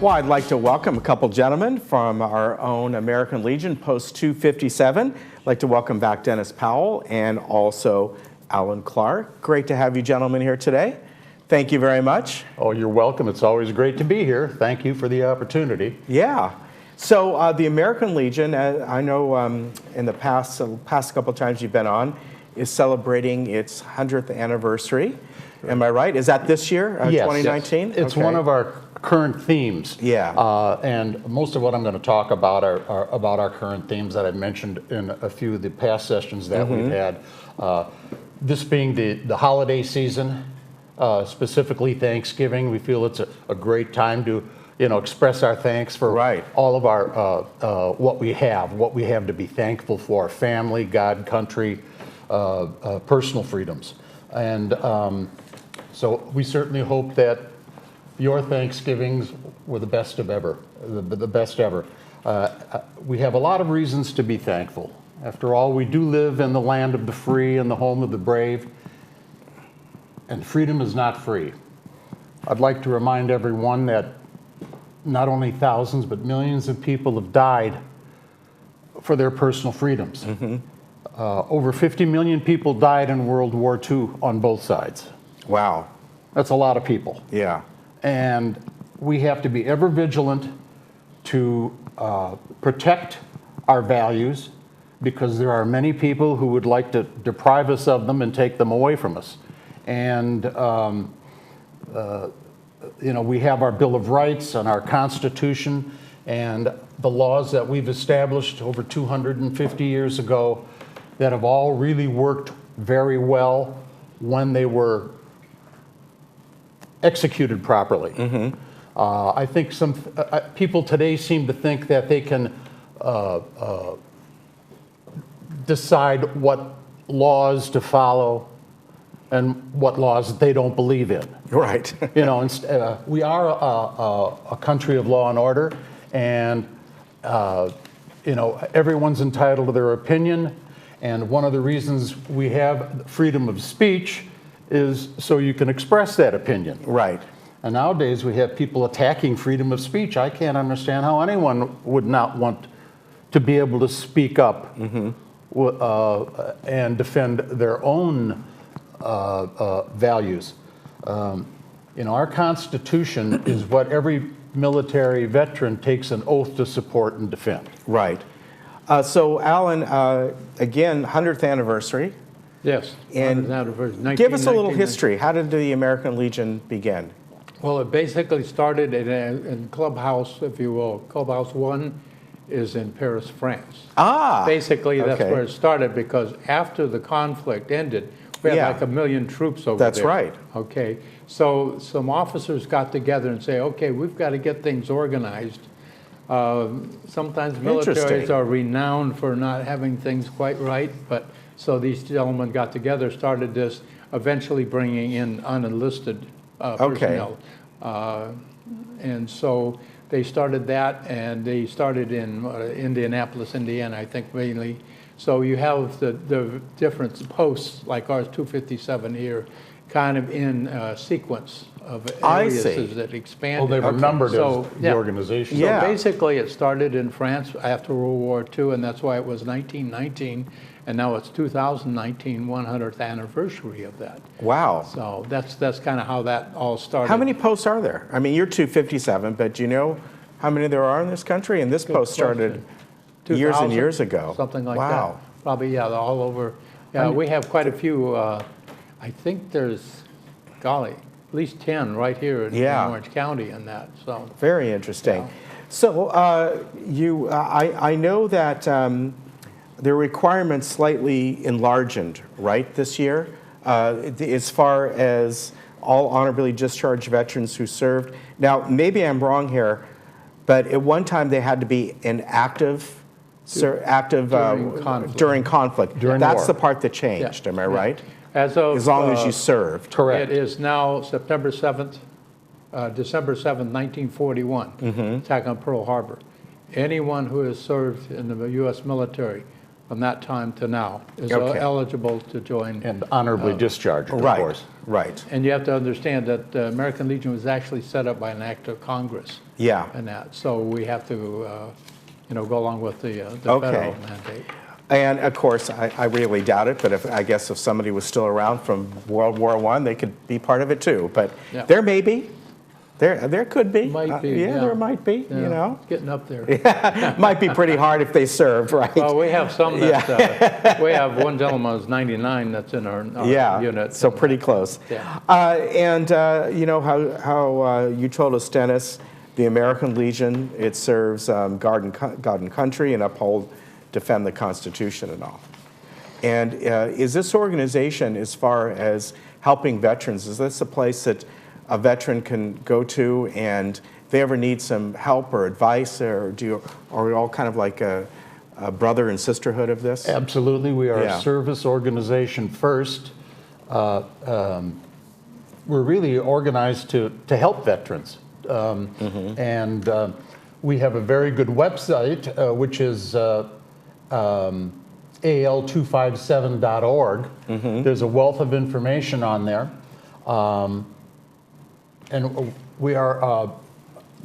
Well, I'd like to welcome a couple gentlemen from our own American Legion, Post 257. I'd like to welcome back Dennis Powell and also Alan Clark. Great to have you gentlemen here today. Thank you very much. Oh, you're welcome. It's always great to be here. Thank you for the opportunity. Yeah. So the American Legion, I know in the past couple times you've been on, is celebrating its 100th anniversary. Am I right? Is that this year, Yes, 2019? It's one of our current themes. Yeah. And most of what I'm going to talk about are about our current themes that I've mentioned in a few of the past sessions that we've had. This being the holiday season, specifically Thanksgiving, we feel it's a great time to express our thanks for all of our what we have to be thankful for: family, God, country, personal freedoms. And so we certainly hope that your Thanksgivings were the best of ever, the best ever. We have a lot of reasons to be thankful. After all, we do live in the land of the free and the home of the brave, and freedom is not free. I'd like to remind everyone that not only thousands, but millions of people have died for their personal freedoms. Over 50 million people died in World War II on both sides. Wow. That's a lot of people. Yeah. And we have to be ever vigilant to protect our values, because there are many people who would like to deprive us of them and take them away from us. And we have our Bill of Rights and our Constitution and the laws that we've established over 250 years ago that have all really worked very well when they were executed properly. I think some people today seem to think that they can decide what laws to follow and what laws they don't believe in. Right. We are a country of law and order, and everyone's entitled to their opinion. And one of the reasons we have freedom of speech is so you can express that opinion. Right. And nowadays we have people attacking freedom of speech. I can't understand how anyone would not want to be able to speak up and defend their own values. Our Constitution is what every military veteran takes an oath to support and defend. Right. So, Alan, again, 100th anniversary. Yes. And 100th anniversary. give us a little history. How did the American Legion begin? Well, it basically started in Clubhouse, if you will. Clubhouse 1 is in Paris, France. Basically, that's where it started, because after the conflict ended, we had like 1 million troops over there. That's right. Okay. So some officers got together and say, okay, we've got to get things organized. Sometimes militaries are renowned for not having things quite right, but so these gentlemen got together, started this, eventually bringing in unenlisted personnel. And so they started that, and they started in Indianapolis, Indiana, I think mainly. So you have the different posts, like ours 257 here, kind of in sequence of aliases that expanded. Well, they were numbered as the organization. So basically it started in France after World War II, and that's why it was 1919, and now it's 2019, 100th anniversary of that. Wow. So that's kind of how that all started. How many posts are there? I mean, you're 257, but do you know how many there are in this country? And this post started years and years ago. Something like that. Probably, they're all over. Yeah, we have quite a few. I think there's, golly, at least 10 right here in Orange County and that. So very interesting. Yeah. So I know that the requirements slightly enlarged, right, this year, as far as all honorably discharged veterans who served. Now, maybe I'm wrong here, but at one time they had to be in active during conflict. That's the part that changed. Am I right? As long as you served. Correct. It is now December 7th, 1941, attack on Pearl Harbor. Anyone who has served in the U.S. military from that time to now is Okay. eligible to join. And honorably discharged, of Right, course. right. And you have to understand that the American Legion was actually set up by an act of Congress. Yeah. And that, so we have to, go along with the Okay. federal mandate. And of course, I really doubt it, but I guess if somebody was still around from World War I, they could be part of it too. But Yeah. there may be. There could be. Might be, yeah, yeah. there might be, Yeah, you know. it's getting up there. Might be pretty hard if they served, right? Well, we have some that, we have one gentleman who's 99 that's in our Yeah, unit. so pretty close. Yeah. You know how you told us, Dennis, the American Legion, it serves God and country and defend the Constitution and all. And is this organization, as far as helping veterans, is this a place that a veteran can go to, and if they ever need some help or advice, or are we all kind of like a brother and sisterhood of this? Absolutely, we are Yeah. a service organization first. We're really organized to help veterans. And we have a very good website, which is al257.org. There's a wealth of information on there. And we are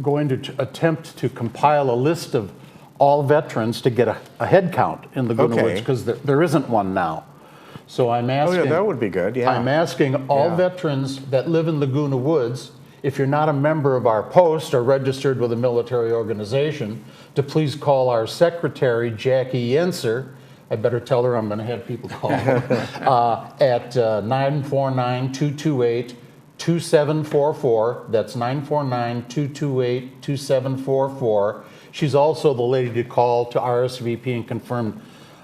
going to attempt to compile a list of all veterans to get a head count in Laguna Okay. Woods, because there isn't one now. So I'm Oh, asking, yeah, that would be good, yeah. I'm asking all Yeah. veterans that live in Laguna Woods, if you're not a member of our post or registered with a military organization, to please call our secretary, Jackie Yenser. I better tell her I'm going to have people call at 949-228-2744. That's 949-228-2744. She's also the lady to call to RSVP and confirm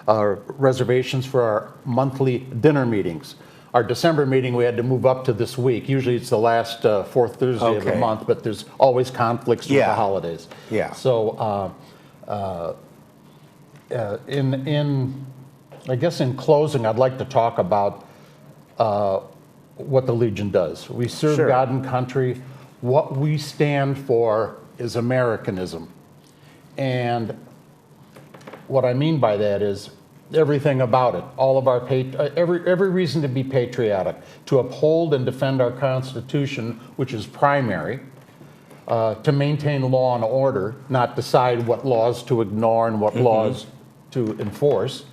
reservations for our monthly dinner meetings. Our December meeting we had to move up to this week. Usually it's the last fourth Thursday of the Okay. month, but there's always conflicts with Yeah. the holidays. Yeah. So I guess in closing, I'd like to talk about what the Legion does. We serve Sure. God and country. What we stand for is Americanism. And what I mean by that is everything about it, all of our every reason to be patriotic, to uphold and defend our Constitution, which is primary, to maintain law and order, not decide what laws to ignore and what laws to enforce,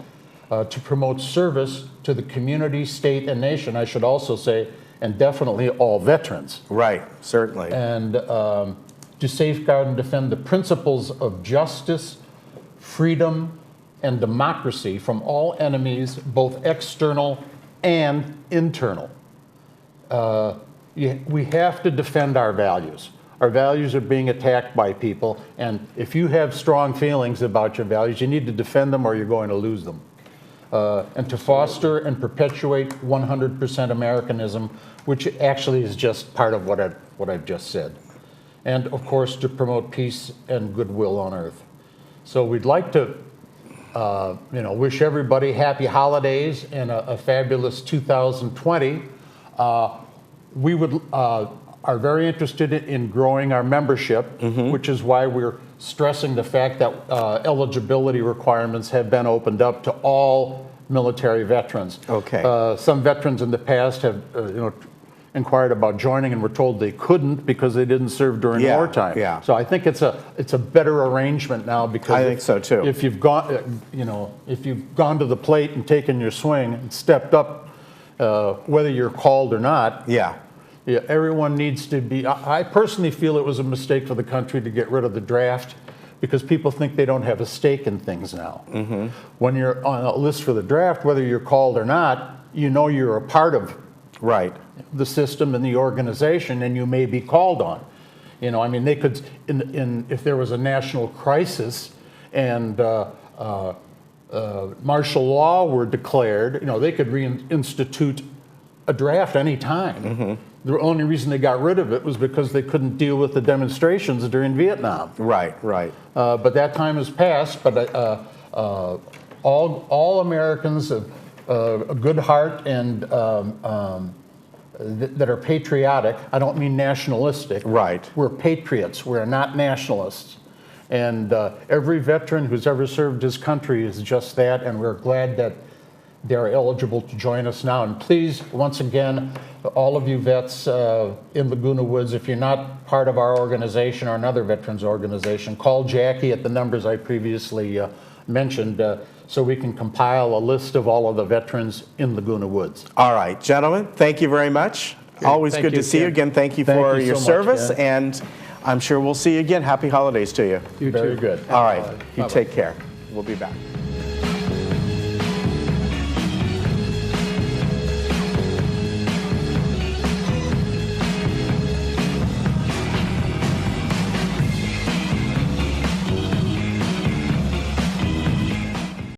to promote service to the community, state, and nation. I should also say, and definitely all veterans. Right, certainly. And to safeguard and defend the principles of justice, freedom, and democracy from all enemies, both external and internal. We have to defend our values. Our values are being attacked by people, and if you have strong feelings about your values, you need to defend them or you're going to lose them. And to foster and perpetuate 100% Americanism, which actually is just part of what I've just said. And of course, to promote peace and goodwill on earth. So we'd like to wish everybody happy holidays and a fabulous 2020. We are very interested in growing our membership, which is why we're stressing the fact that eligibility requirements have been opened up to all military veterans. Okay. Some veterans in the past have inquired about joining and were told they couldn't because they didn't serve during Yeah, wartime. yeah. So I think it's a better arrangement now, because I think so, too. If you've gone, if you've gone to the plate and taken your swing and stepped up, whether you're called or not, Yeah. yeah, everyone needs to be. I personally feel it was a mistake for the country to get rid of the draft, because people think they don't have a stake in things now. When you're on a list for the draft, whether you're called or not, you're a part of Right. the system and the organization, and you may be called on. They could, if there was a national crisis and martial law were declared, they could reinstitute a draft any time. The only reason they got rid of it was because they couldn't deal with the demonstrations during Vietnam. Right, right. But that time has passed. But all Americans of a good heart and that are patriotic. I don't mean nationalistic. Right. We're patriots. We're not nationalists. And every veteran who's ever served his country is just that, and we're glad that they're eligible to join us now. And please, once again, all of you vets in Laguna Woods, if you're not part of our organization or another veterans organization, call Jackie at the numbers I previously mentioned so we can compile a list of all of the veterans in Laguna Woods. All right, gentlemen, thank you very much. Always Thank good you, to see you Ken. again. Thank you Thank for you your so much, service, Ken. and I'm sure we'll see you again. Happy holidays to you. You Very too. good. All right, you Bye-bye. take care. We'll be back.